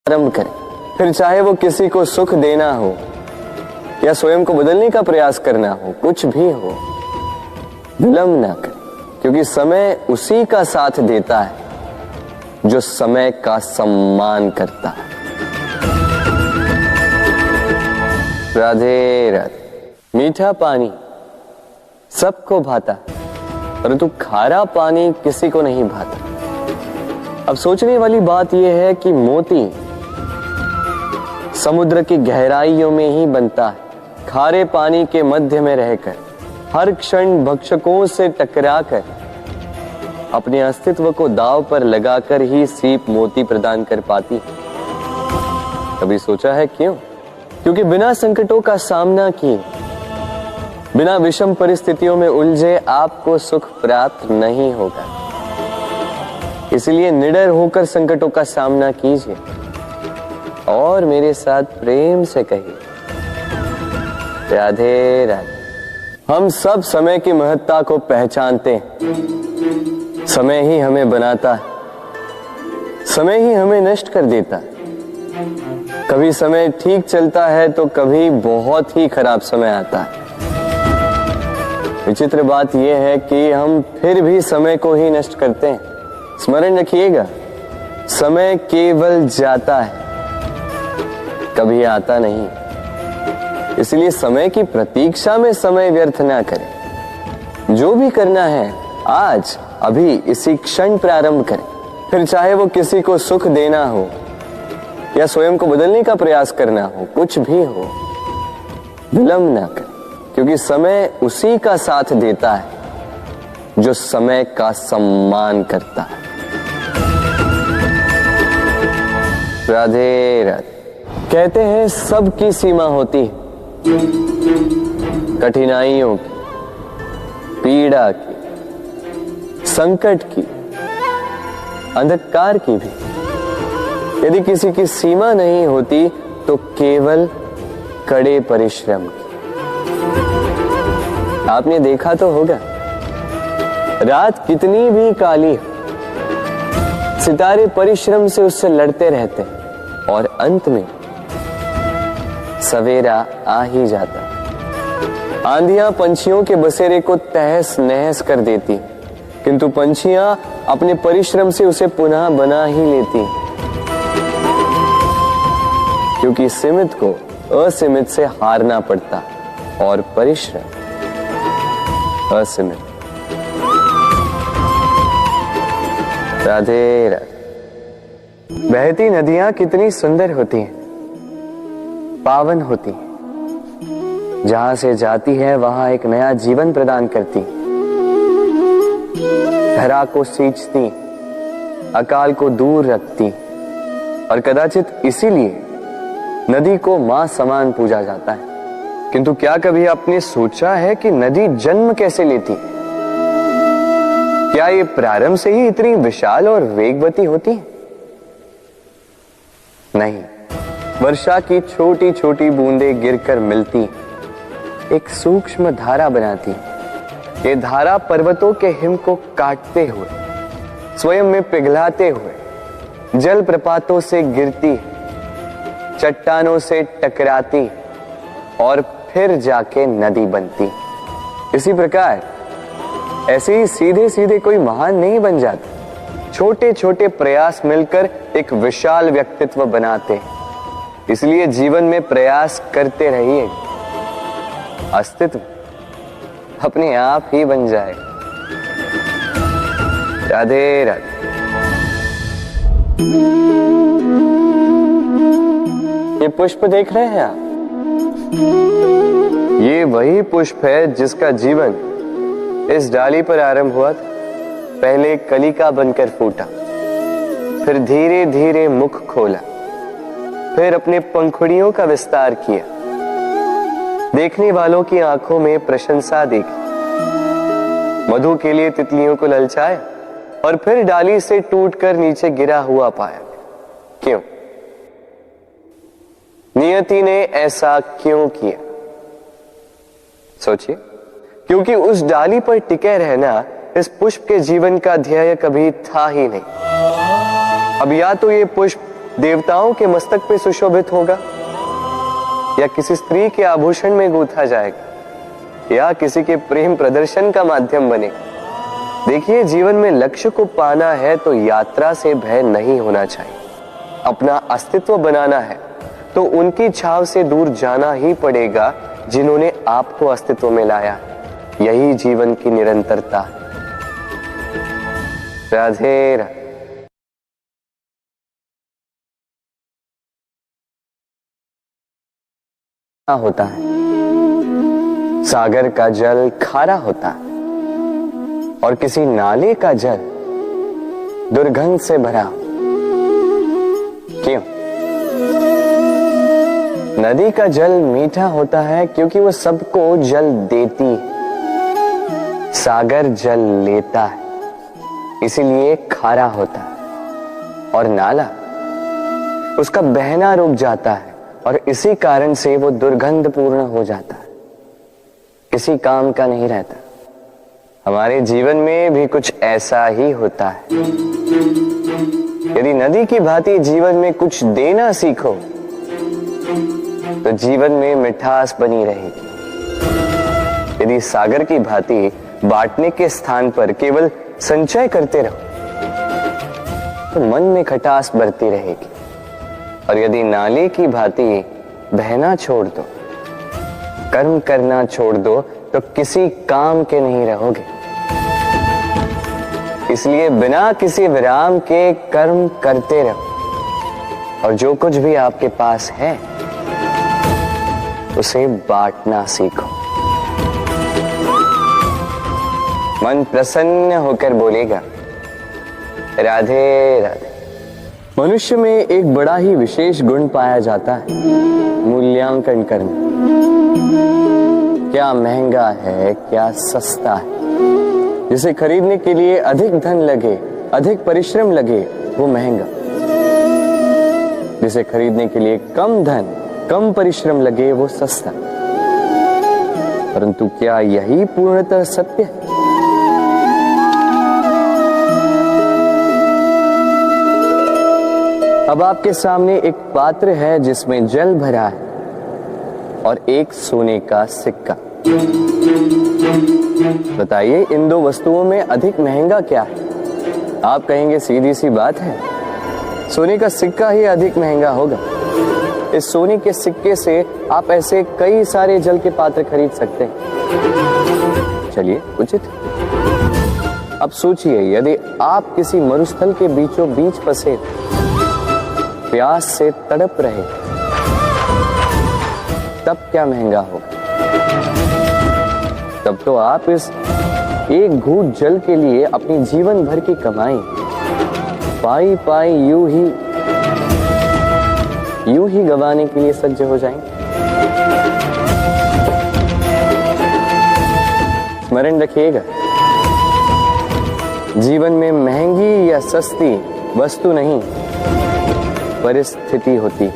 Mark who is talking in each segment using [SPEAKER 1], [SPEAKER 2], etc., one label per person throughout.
[SPEAKER 1] आरंभ करें, फिर चाहे वो किसी को सुख देना हो या स्वयं को बदलने का प्रयास करना हो, कुछ भी हो, विलंब ना करें, क्योंकि समय उसी का साथ देता है जो समय का सम्मान करता है। राधे राधे। मीठा पानी सबको भाता, परंतु खारा पानी किसी को नहीं भाता। अब सोचने वाली बात यह है कि मोती समुद्र की गहराइयों में ही बनता है। खारे पानी के मध्य में रहकर, हर क्षण भक्षकों से टकराकर, अपने अस्तित्व को दांव पर लगाकर ही सीप मोती प्रदान कर पाती है। कभी सोचा है क्यों? क्योंकि बिना संकटों का सामना किए, बिना विषम परिस्थितियों में उलझे आपको सुख प्राप्त नहीं होगा। इसलिए निडर होकर संकटों का सामना कीजिए और मेरे साथ प्रेम से कहिए, राधे राधे। हम सब समय की महत्ता को पहचानते हैं। समय ही हमें बनाता है, समय ही हमें नष्ट कर देता है। कभी समय ठीक चलता है तो कभी बहुत ही खराब समय आता है। विचित्र बात यह है कि हम फिर भी समय को ही नष्ट करते हैं। स्मरण रखिएगा, समय केवल जाता है, कभी आता नहीं। इसलिए समय की प्रतीक्षा में समय व्यर्थ ना करें। जो भी करना है आज अभी इसी क्षण प्रारंभ करें, फिर चाहे वो किसी को सुख देना हो या स्वयं को बदलने का प्रयास करना हो, कुछ भी हो, विलंब ना करें, क्योंकि समय उसी का साथ देता है जो समय का सम्मान करता है। राधे राधे। कहते हैं सबकी सीमा होती है, कठिनाइयों की, पीड़ा की, संकट की, अंधकार की भी। यदि किसी की सीमा नहीं होती तो केवल कड़े परिश्रम की। आपने देखा तो होगा, रात कितनी भी काली हो, सितारे परिश्रम से उससे लड़ते रहते हैं और अंत में सवेरा आ ही जाता। आंधियां पंछियों के बसेरे को तहस नहस कर देती, किंतु पंछियां अपने परिश्रम से उसे पुनः बना ही लेती, क्योंकि सीमित को असीमित से हारना पड़ता और परिश्रम असीमित। राधे राधे। बहती नदियां कितनी सुंदर होती हैं, पावन होती हैं। जहां से जाती है वहां एक नया जीवन प्रदान करती, धरा को सींचती, अकाल को दूर रखती, और कदाचित इसीलिए नदी को मां समान पूजा जाता है। किंतु क्या कभी आपने सोचा है कि नदी जन्म कैसे लेती? क्या ये प्रारंभ से ही इतनी विशाल और वेगवती होती है? नहीं, वर्षा की छोटी छोटी बूंदें गिरकर मिलती, एक सूक्ष्म धारा बनाती। ये धारा पर्वतों के हिम को काटते हुए, स्वयं में पिघलाते हुए, जल प्रपातों से गिरती, चट्टानों से टकराती और फिर जाके नदी बनती। इसी प्रकार ऐसे ही सीधे सीधे कोई महान नहीं बन जाता। छोटे छोटे प्रयास मिलकर एक विशाल व्यक्तित्व बनाते। इसलिए जीवन में प्रयास करते रहिए, अस्तित्व अपने आप ही बन जाए। राधे राधे। ये पुष्प देख रहे हैं आप? ये वही पुष्प है जिसका जीवन इस डाली पर आरंभ हुआ था। पहले कलिका बनकर फूटा, फिर धीरे धीरे मुख खोला, फिर अपने पंखुड़ियों का विस्तार किया, देखने वालों की आंखों में प्रशंसा देखी, मधु के लिए तितलियों को ललचाया और फिर डाली से टूटकर नीचे गिरा हुआ पाया। क्यों? नियति ने ऐसा क्यों किया? सोचिए। क्योंकि उस डाली पर टिके रहना इस पुष्प के जीवन का ध्येय कभी था ही नहीं। अब या तो ये पुष्प देवताओं के मस्तक पे सुशोभित होगा, या किसी स्त्री के आभूषण में गूंथा जाएगा, या किसी के प्रेम प्रदर्शन का माध्यम बनेगा। देखिए, जीवन में लक्ष्य को पाना है तो यात्रा से भय नहीं होना चाहिए। अपना अस्तित्व बनाना है तो उनकी छाव से दूर जाना ही पड़ेगा जिन्होंने आपको अस्तित्व में लाया। यही जीवन की निरंतरता है। राधे राधे। होता है, सागर का जल खारा होता है और किसी नाले का जल दुर्गंध से भरा। क्यों? नदी का जल मीठा होता है क्योंकि वो सबको जल देती है। सागर जल लेता है, इसीलिए खारा होता है। और नाला, उसका बहना रुक जाता है और इसी कारण से वो दुर्गंधपूर्ण हो जाता है, किसी काम का नहीं रहता। हमारे जीवन में भी कुछ ऐसा ही होता है। यदि नदी की भांति जीवन में कुछ देना सीखो तो जीवन में मिठास बनी रहेगी। यदि सागर की भांति बांटने के स्थान पर केवल संचय करते रहो तो मन में खटास बढ़ती रहेगी। और यदि नाले की भांति बहना छोड़ दो, कर्म करना छोड़ दो तो किसी काम के नहीं रहोगे। इसलिए बिना किसी विराम के कर्म करते रहो और जो कुछ भी आपके पास है उसे बांटना सीखो। मन प्रसन्न होकर बोलेगा, राधे राधे। मनुष्य में एक बड़ा ही विशेष गुण पाया जाता है, मूल्यांकन करना। क्या महंगा है, क्या सस्ता है। जिसे खरीदने के लिए अधिक धन लगे, अधिक परिश्रम लगे, वो महंगा। जिसे खरीदने के लिए कम धन, कम परिश्रम लगे, वो सस्ता। परंतु क्या यही पूर्णतः सत्य है? अब आपके सामने एक पात्र है जिसमें जल भरा है और एक सोने का सिक्का। बताइए, इन दो वस्तुओं में अधिक महंगा क्या है? आप कहेंगे सीधी सी बात है, सोने का सिक्का ही अधिक महंगा होगा। इस सोने के सिक्के से आप ऐसे कई सारे जल के पात्र खरीद सकते हैं। चलिए, उचित। अब सोचिए, यदि आप किसी मरुस्थल के बीचों बीच फंसे, प्यास से तड़प रहे, तब क्या महंगा होगा? तब तो आप इस एक घूंट जल के लिए अपनी जीवन भर की कमाई पाई पाई यूं ही गंवाने के लिए सज्ज हो जाएंगे। स्मरण रखिएगा, जीवन में महंगी या सस्ती वस्तु नहीं, परिस्थिति होती।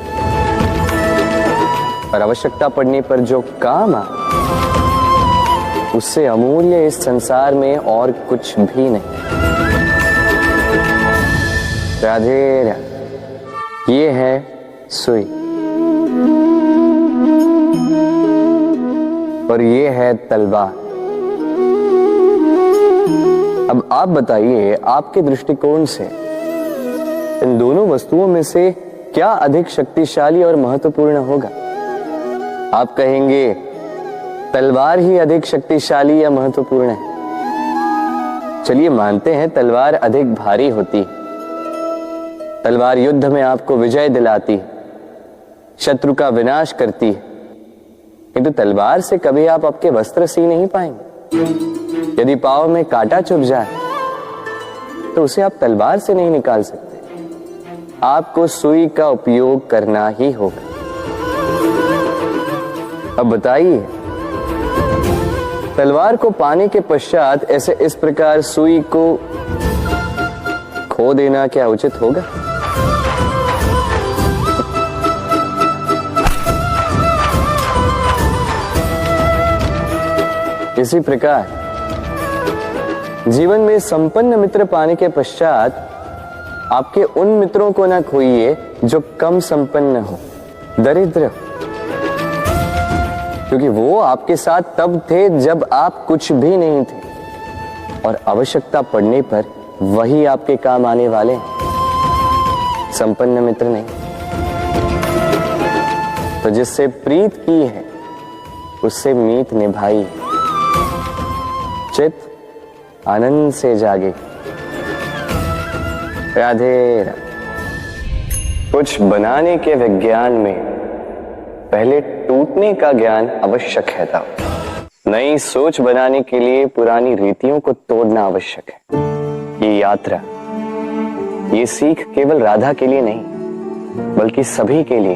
[SPEAKER 1] और आवश्यकता पड़ने पर जो काम आए, उससे अमूल्य इस संसार में और कुछ भी नहीं। राधे राधे। ये है सुई और ये है तलवार। अब आप बताइए, आपके दृष्टिकोण से इन दोनों वस्तुओं में से क्या अधिक शक्तिशाली और महत्वपूर्ण होगा? आप कहेंगे तलवार ही अधिक शक्तिशाली या महत्वपूर्ण है। चलिए मानते हैं तलवार अधिक भारी होती है। तलवार युद्ध में आपको विजय दिलाती है, शत्रु का विनाश करती है। किंतु तलवार से कभी आप आपके वस्त्र सी नहीं पाएंगे। यदि पांव में कांटा चुभ जाए तो उसे आप तलवार से नहीं निकाल सकते। आपको सुई का उपयोग करना ही होगा। अब बताइए, तलवार को पाने के पश्चात ऐसे इस प्रकार सुई को खो देना क्या उचित होगा? इसी प्रकार जीवन में संपन्न मित्र पाने के पश्चात आपके उन मित्रों को ना खोइए जो कम संपन्न हो, दरिद्र, क्योंकि वो आपके साथ तब थे जब आप कुछ भी नहीं थे, और आवश्यकता पड़ने पर वही आपके काम आने वाले हैं, संपन्न मित्र नहीं। तो जिससे प्रीत की है उससे मीत निभाई, चित आनंद से जागे। राधे राधे। कुछ बनाने के विज्ञान में पहले टूटने का ज्ञान आवश्यक है था। नई सोच बनाने के लिए पुरानी रीतियों को तोड़ना आवश्यक है। ये यात्रा, ये सीख केवल राधा के लिए नहीं बल्कि सभी के लिए।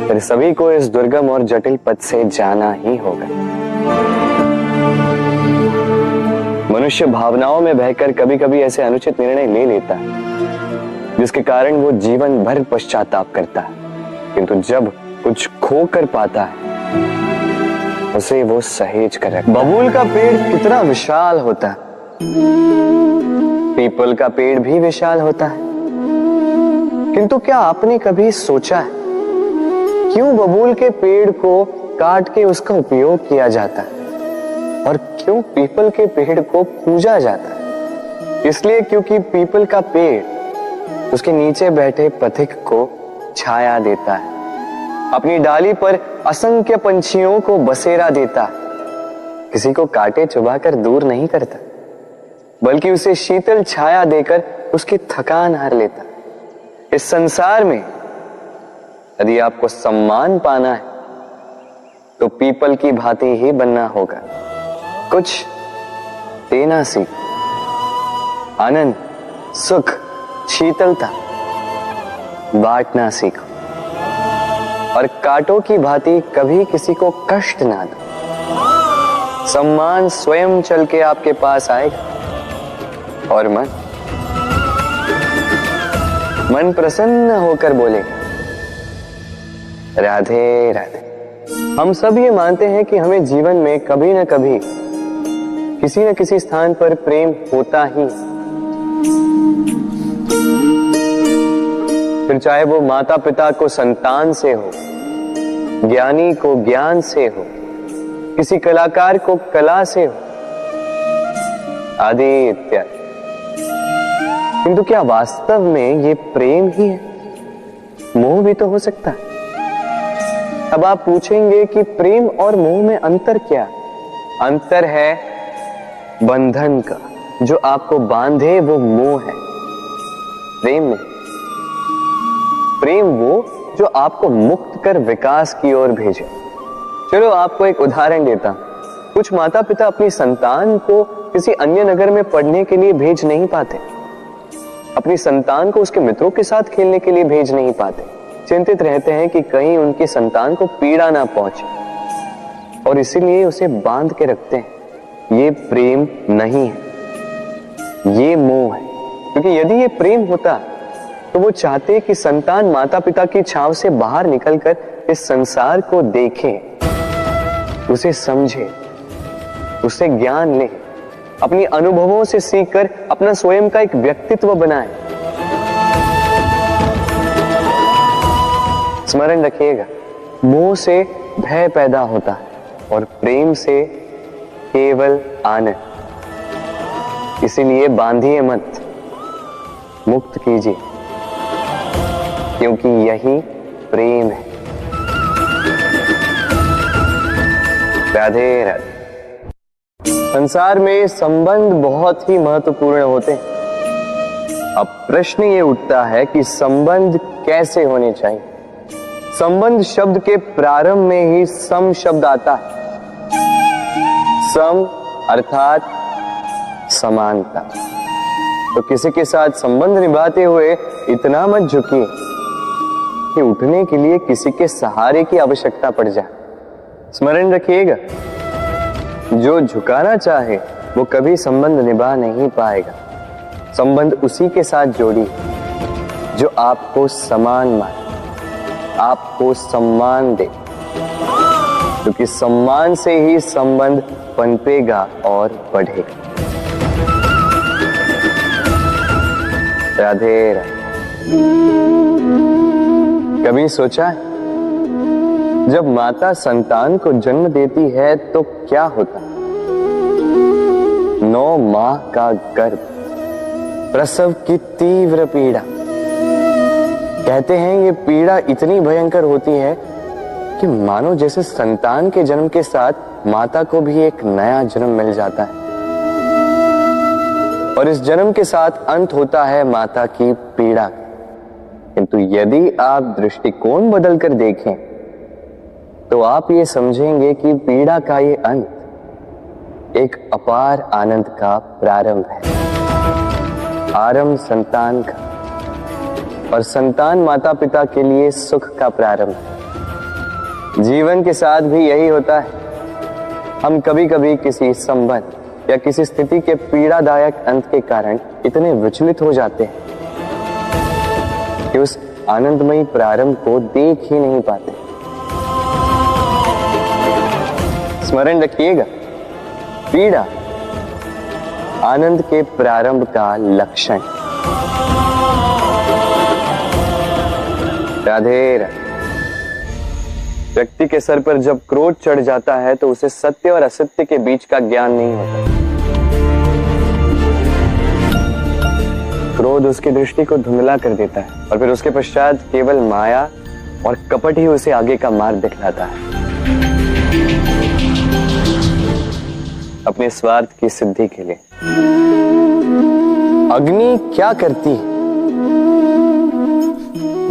[SPEAKER 1] फिर सभी को इस दुर्गम और जटिल पथ से जाना ही होगा। मनुष्य भावनाओं में बहकर कभी कभी ऐसे अनुचित निर्णय ले लेता है जिसके कारण वो जीवन भर पश्चाताप करता है, किंतु जब कुछ खो कर पाता है उसे वो सहेज कर रखता है। बबूल का पेड़ कितना विशाल होता है, पीपल का पेड़ भी विशाल होता है, किंतु क्या आपने कभी सोचा है क्यों बबूल के पेड़ को काट के उसका उपयोग किया जाता है और क्यों पीपल के पेड़ को पूजा जाता है? इसलिए क्योंकि पीपल का पेड़ उसके नीचे बैठे पथिक को छाया देता है, अपनी डाली पर असंख्य पंछियों को बसेरा देता है, किसी को काटे चुबाकर दूर नहीं करता बल्कि उसे शीतल छाया देकर उसकी थकान हर लेता। इस संसार में यदि आपको सम्मान पाना है तो पीपल की भांति ही बनना होगा। कुछ देना सीख, आनंद, सुख, शीतलता बांटना सीखो और कांटों की भांति कभी किसी को कष्ट ना दो। सम्मान स्वयं चल के आपके पास आएगा और मन प्रसन्न होकर बोलेगा राधे राधे। हम सब ये मानते हैं कि हमें जीवन में कभी न कभी किसी न किसी स्थान पर प्रेम होता ही, फिर चाहे वो माता पिता को संतान से हो, ज्ञानी को ज्ञान से हो, किसी कलाकार को कला से हो, आदि इत्यादि। किंतु क्या वास्तव में ये प्रेम ही है? मोह भी तो हो सकता है। अब आप पूछेंगे कि प्रेम और मोह में अंतर क्या? अंतर है बंधन का, जो आपको बांधे वो मोह है, प्रेम में। प्रेम वो जो आपको मुक्त कर विकास की ओर भेजे। चलो आपको एक उदाहरण देता हूं। कुछ माता पिता अपनी संतान को किसी अन्य नगर में पढ़ने के लिए भेज नहीं पाते, अपनी संतान को उसके मित्रों के साथ खेलने के लिए भेज नहीं पाते, चिंतित रहते हैं कि कहीं उनकी संतान को पीड़ा ना पहुंचे और इसीलिए उसे बांध के रखते हैं। ये प्रेम नहीं है, ये मोह है। क्योंकि यदि ये प्रेम होता तो वो चाहते कि संतान माता पिता की छांव से बाहर निकलकर इस संसार को देखे, उसे समझे, उससे ज्ञान ले, अपनी अनुभवों से सीखकर अपना स्वयं का एक व्यक्तित्व बनाए। स्मरण रखिएगा, मोह से भय पैदा होता है और प्रेम से केवल आनंद। इसीलिए बांधिए मत, मुक्त कीजिए, क्योंकि यही प्रेम है। राधे राधे। संसार में संबंध बहुत ही महत्वपूर्ण होते हैं। अब प्रश्न ये उठता है कि संबंध कैसे होने चाहिए। संबंध शब्द के प्रारंभ में ही सम शब्द आता है। सम अर्थात समानता। तो किसी के साथ संबंध निभाते हुए इतना मत झुकिए कि उठने के लिए किसी के सहारे की आवश्यकता पड़ जाए। स्मरण रखिएगा, जो झुकाना चाहे वो कभी संबंध निभा नहीं पाएगा। संबंध उसी के साथ जोड़िए जो आपको समान माने, आपको सम्मान दे, क्योंकि सम्मान से ही संबंध पनपेगा और बढ़ेगा। राधे राधे। कभी सोचा है जब माता संतान को जन्म देती है तो क्या होता? 9 माह का गर्भ, प्रसव की तीव्र पीड़ा। कहते हैं ये पीड़ा इतनी भयंकर होती है कि मानो जैसे संतान के जन्म के साथ माता को भी एक नया जन्म मिल जाता है और इस जन्म के साथ अंत होता है माता की पीड़ा। किंतु यदि आप दृष्टिकोण बदलकर देखें तो आप ये समझेंगे कि पीड़ा का ये अंत एक अपार आनंद का प्रारंभ है। आरंभ संतान का और संतान माता पिता के लिए सुख का प्रारंभ है। जीवन के साथ भी यही होता है। हम कभी कभी किसी संबंध या किसी स्थिति के पीड़ादायक अंत के कारण इतने विचलित हो जाते हैं कि उस आनंदमयी प्रारंभ को देख ही नहीं पाते। स्मरण रखिएगा, पीड़ा आनंद के प्रारंभ का लक्षण। राधे राधे। व्यक्ति के सर पर जब क्रोध चढ़ जाता है तो उसे सत्य और असत्य के बीच का ज्ञान नहीं होता। क्रोध उसकी दृष्टि को धुंधला कर देता है और फिर उसके पश्चात केवल माया और कपट ही उसे आगे का मार्ग दिखलाता है। अपने स्वार्थ की सिद्धि के लिए अग्नि क्या करती है?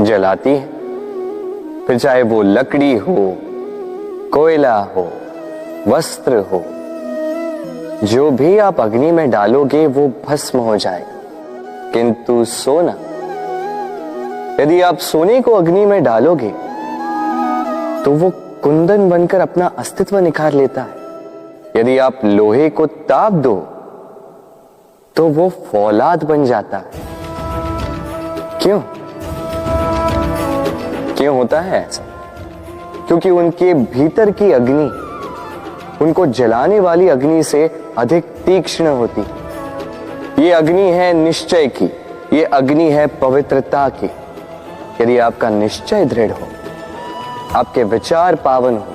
[SPEAKER 1] जलाती है। फिर चाहे वो लकड़ी हो, कोयला हो, वस्त्र हो, जो भी आप अग्नि में डालोगे वो भस्म हो जाएगा। किंतु सोना, यदि आप सोने को अग्नि में डालोगे तो वो कुंदन बनकर अपना अस्तित्व निखार लेता है। यदि आप लोहे को ताप दो तो वो फौलाद बन जाता है। क्यों होता है ऐसा? क्योंकि उनके भीतर की अग्नि उनको जलाने वाली अग्नि से अधिक तीक्ष्ण होती। ये अग्नि है निश्चय की, ये अग्नि है पवित्रता की। यदि आपका निश्चय दृढ़ हो, आपके विचार पावन हो,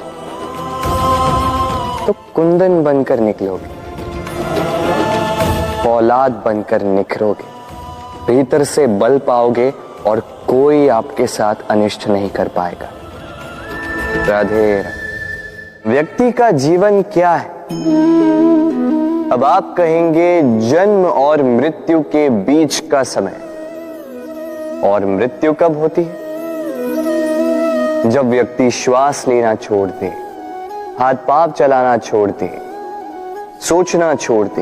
[SPEAKER 1] तो कुंदन बनकर निकलोगे, फौलाद बनकर निखरोगे, भीतर से बल पाओगे और कोई आपके साथ अनिष्ट नहीं कर पाएगा। राधे। व्यक्ति का जीवन क्या है? अब आप कहेंगे जन्म और मृत्यु के बीच का समय। और मृत्यु कब होती है? जब व्यक्ति श्वास लेना छोड़ दे, हाथ पांव चलाना छोड़ दे, सोचना छोड़ दे।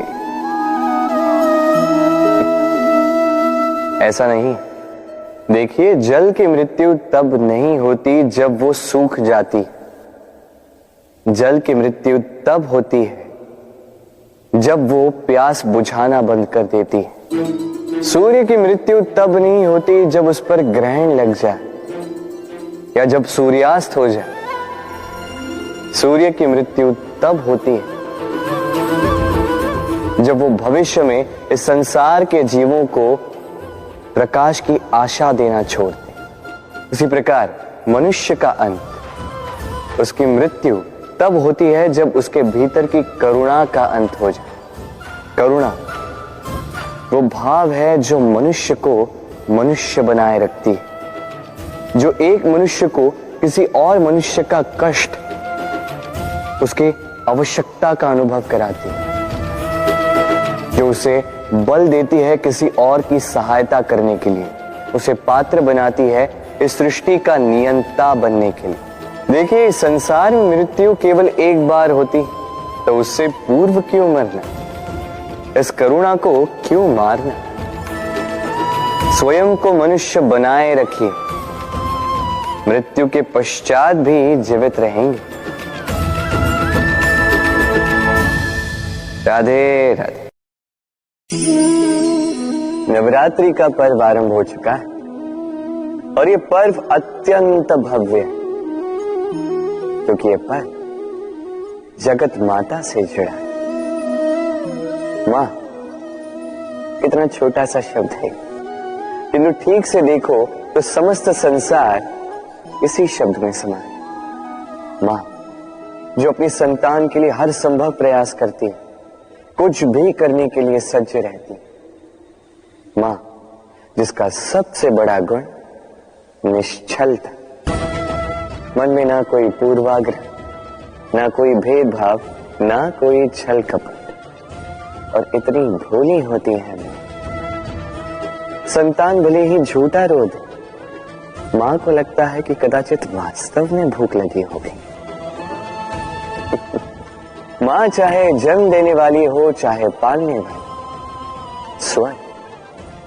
[SPEAKER 1] ऐसा नहीं। देखिए, जल की मृत्यु तब नहीं होती जब वो सूख जाती। जल की मृत्यु तब होती है जब वो प्यास बुझाना बंद कर देती है। सूर्य की मृत्यु तब नहीं होती जब उस पर ग्रहण लग जाए या जब सूर्यास्त हो जाए। सूर्य की मृत्यु तब होती है जब वो भविष्य में इस संसार के जीवों को प्रकाश की आशा देना छोड़ दे। उसी प्रकार मनुष्य का अंत, उसकी मृत्यु तब होती है जब उसके भीतर की करुणा का अंत हो जाए। करुणा वो भाव है जो मनुष्य को मनुष्य बनाए रखती है, जो एक मनुष्य को किसी और मनुष्य का कष्ट, उसकी आवश्यकता का अनुभव कराती है, जो उसे बल देती है किसी और की सहायता करने के लिए, उसे पात्र बनाती है इस सृष्टि का नियंता बनने के लिए। देखिए, संसार में मृत्यु केवल एक बार होती तो उससे पूर्व क्यों मरना? इस करुणा को क्यों मारना? स्वयं को मनुष्य बनाए रखिए, मृत्यु के पश्चात भी जीवित रहेंगे। राधे राधे। नवरात्रि का पर्व आरंभ हो चुका है और ये पर्व अत्यंत भव्य है, क्योंकि ये पर्व जगत माता से जुड़ा है। मां, कितना छोटा सा शब्द है, किंतु ठीक से देखो तो समस्त संसार इसी शब्द में समा है। मां जो अपनी संतान के लिए हर संभव प्रयास करती है, कुछ भी करने के लिए सज्ज रहती है। मां जिसका सबसे बड़ा गुण निश्चलता, मन में ना कोई पूर्वाग्रह, ना कोई भेदभाव, ना कोई छल कपट, और इतनी भोली होती है मां। संतान भले ही झूठा रो दे, मां को लगता है कि कदाचित वास्तव में भूख लगी होगी। मां चाहे जन्म देने वाली हो चाहे पालने वाली, स्वर्ग,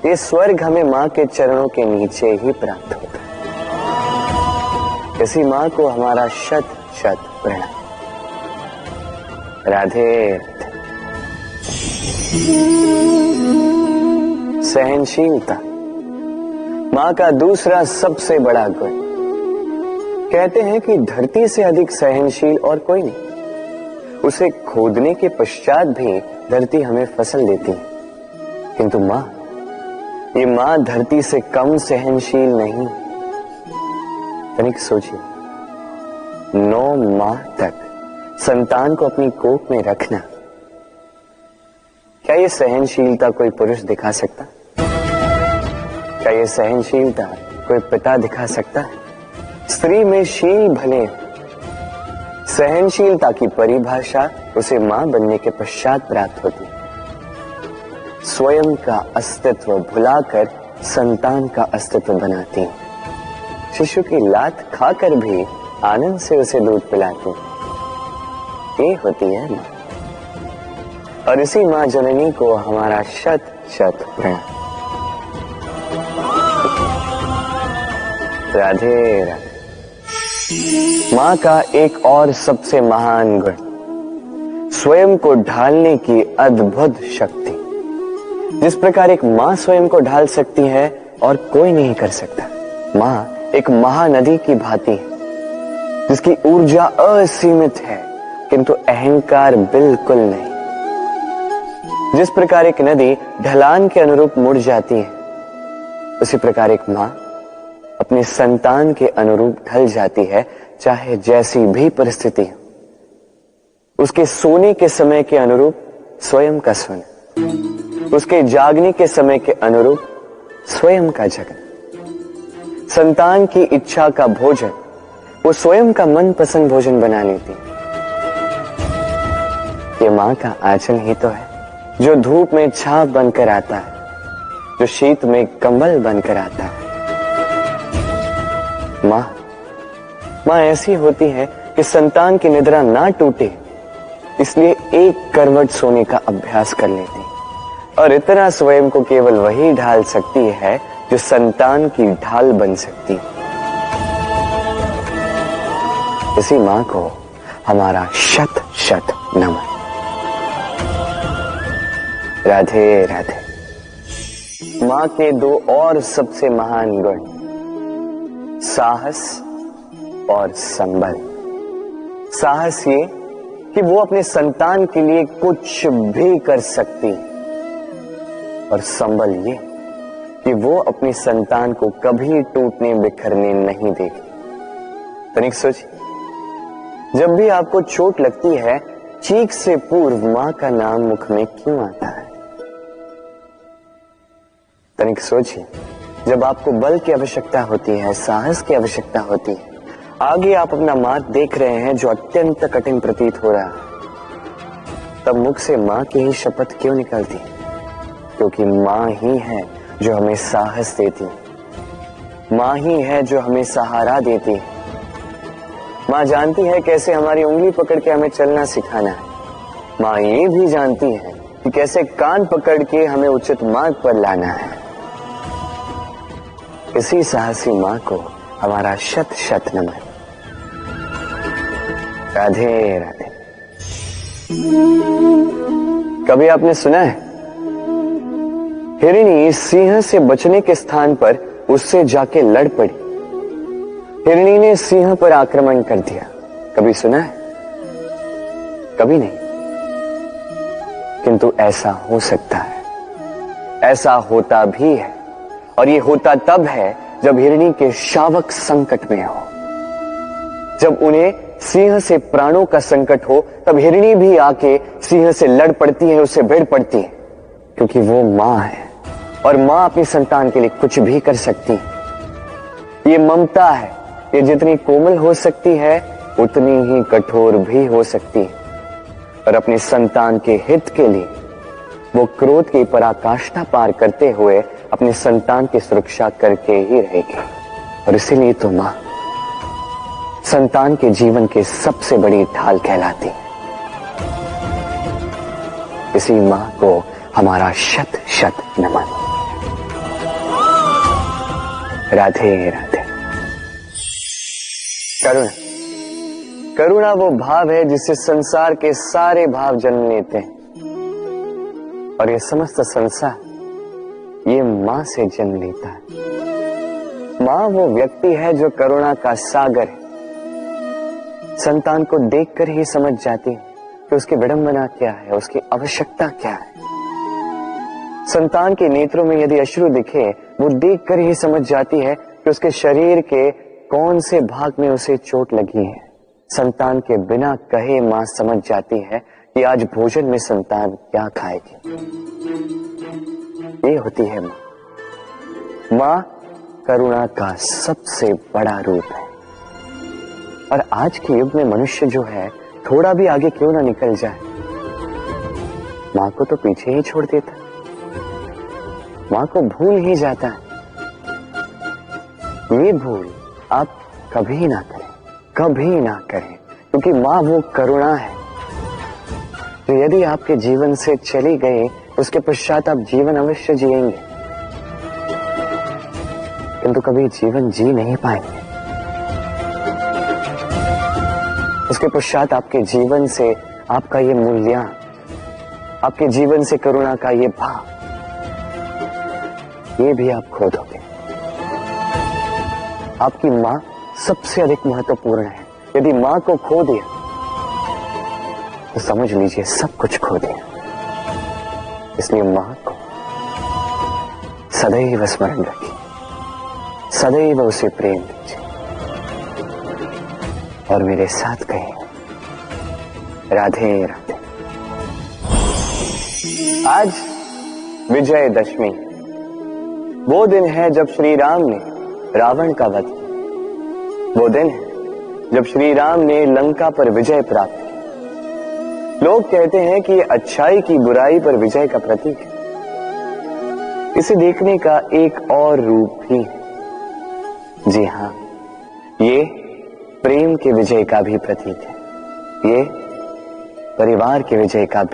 [SPEAKER 1] ये स्वर्ग हमें मां के चरणों के नीचे ही प्राप्त होता है। इसी मां को हमारा शत शत प्रणाम। राधे। सहनशीलता मां का दूसरा सबसे बड़ा गुण। कहते हैं कि धरती से अधिक सहनशील और कोई नहीं। उसे खोदने के पश्चात भी धरती हमें फसल देती है, किंतु मां, ये मां धरती से कम सहनशील नहीं। तनिक सोचिए, 9 माह तक संतान को अपनी कोख में रखना, क्या ये सहनशीलता कोई पुरुष दिखा सकता? क्या ये सहनशीलता कोई पिता दिखा सकता है? स्त्री में शील भले, सहनशीलता की परिभाषा उसे मां बनने के पश्चात प्राप्त होती है। स्वयं का अस्तित्व भुलाकर संतान का अस्तित्व बनाती है। शिशु की लात खाकर भी आनंद से उसे दूध पिलाती है। ये होती है मां, और इसी मां जननी को हमारा शत शत प्रणाम। राधे राधे। मां का एक और सबसे महान गुण, स्वयं को ढालने की अद्भुत शक्ति। जिस प्रकार एक मां स्वयं को ढाल सकती है और कोई नहीं कर सकता। मां एक महानदी की भांति है, जिसकी ऊर्जा असीमित है किंतु अहंकार बिल्कुल नहीं। जिस प्रकार एक नदी ढलान के अनुरूप मुड़ जाती है, उसी प्रकार एक मां अपने संतान के अनुरूप ढल जाती है, चाहे जैसी भी परिस्थिति हो। उसके सोने के समय के अनुरूप स्वयं का सोना, उसके जागने के समय के अनुरूप स्वयं का जगना। संतान की इच्छा का भोजन वो स्वयं का मनपसंद भोजन बना लेती। ये मां का आंचल ही तो है, जो धूप में छाप बनकर आता है, जो शीत में कंबल बनकर आता है। मां ऐसी होती है कि संतान की निद्रा ना टूटे, इसलिए एक करवट सोने का अभ्यास कर लेती, और इतना स्वयं को केवल वही ढाल सकती है जो संतान की ढाल बन सकती। इसी मां को हमारा शत शत नमन। राधे राधे। मां के 2 और सबसे महान गुण, साहस और संबल। साहस ये कि वो अपने संतान के लिए कुछ भी कर सकती, और संबल ये कि वो अपनी संतान को कभी टूटने बिखरने नहीं देगी। तनिक सोचिए, जब भी आपको चोट लगती है, चीख से पूर्व मां का नाम मुख में क्यों आता है? तनिक सोचिए, जब आपको बल की आवश्यकता होती है, साहस की आवश्यकता होती है, आगे आप अपना मार्ग देख रहे हैं जो अत्यंत कठिन प्रतीत हो रहा है, तब मुख से मां की ही शपथ क्यों निकलती? क्योंकि मां ही है जो हमें साहस देती, मां ही है जो हमें सहारा देती है। मां जानती है कैसे हमारी उंगली पकड़ के हमें चलना सिखाना है। मां ये भी जानती है कि कैसे कान पकड़ के हमें उचित मार्ग पर लाना है। इसी साहसी मां को हमारा शत शत नमन। राधे राधे। कभी आपने सुना है, हिरणी सिंह से बचने के स्थान पर उससे जाके लड़ पड़ी। हिरणी ने सिंह पर आक्रमण कर दिया। कभी सुना है? कभी नहीं। किंतु ऐसा हो सकता है, ऐसा होता भी है, और ये होता तब है जब हिरणी के शावक संकट में हो, जब उन्हें सिंह से प्राणों का संकट हो, तब हिरणी भी आके सिंह से लड़ पड़ती है, उससे भिड़ पड़ती है, क्योंकि वो मां है और मां अपनी संतान के लिए कुछ भी कर सकती है। ये ममता है, ये जितनी कोमल हो सकती है उतनी ही कठोर भी हो सकती है, और अपनी संतान के हित के लिए वो क्रोध की पराकाष्ठा पार करते हुए अपनी संतान की सुरक्षा करके ही रहेगी। और इसीलिए तो मां संतान के जीवन की सबसे बड़ी ढाल कहलाती है। इसी मां को हमारा शत शत नमन। राधे राधे। करुणा, करुणा वो भाव है जिससे संसार के सारे भाव जन्म लेते हैं, और ये समस्त संसार ये मां से जन्म लेता है। मां वो व्यक्ति है जो करुणा का सागर है। संतान को देखकर ही समझ जाती है कि उसकी विडंबना क्या है, उसकी आवश्यकता क्या है। संतान के नेत्रों में यदि अश्रु दिखे, वो देखकर ही समझ जाती है कि उसके शरीर के कौन से भाग में उसे चोट लगी है। संतान के बिना कहे मां समझ जाती है कि आज भोजन में संतान क्या खाएगी। ये होती है मां। मां करुणा का सबसे बड़ा रूप है। और आज के युग में मनुष्य जो है, थोड़ा भी आगे क्यों ना निकल जाए, मां को तो पीछे ही छोड़ देता है, मां को भूल ही जाता है। ये भूल आप कभी ना करें, कभी ना करें, क्योंकि मां वो करुणा है जो यदि आपके जीवन से चली गई, उसके पश्चात आप जीवन अवश्य जिएंगे, किंतु कभी जीवन जी नहीं पाएंगे। उसके पश्चात आपके जीवन से आपका ये मूल्यांकन, आपके जीवन से करुणा का ये भाव, ये भी आप खो दोगे। आपकी मां सबसे अधिक महत्वपूर्ण है। यदि मां को खो दिया तो समझ लीजिए सब कुछ खो दिया। इसलिए मां को सदैव स्मरण रखिए, सदैव उसे प्रेम दीजिए, और मेरे साथ कहिए राधे राधे। आज विजयदशमी, वो दिन है जब श्री राम ने रावण का वध किया। वो दिन है जब श्री राम ने लंका पर विजय प्राप्त की। लोग कहते हैं कि ये अच्छाई की बुराई पर विजय का प्रतीक है। इसे देखने का एक और रूप भी है। जी हां, ये प्रेम के विजय का भी प्रतीक है, ये परिवार के विजय का भी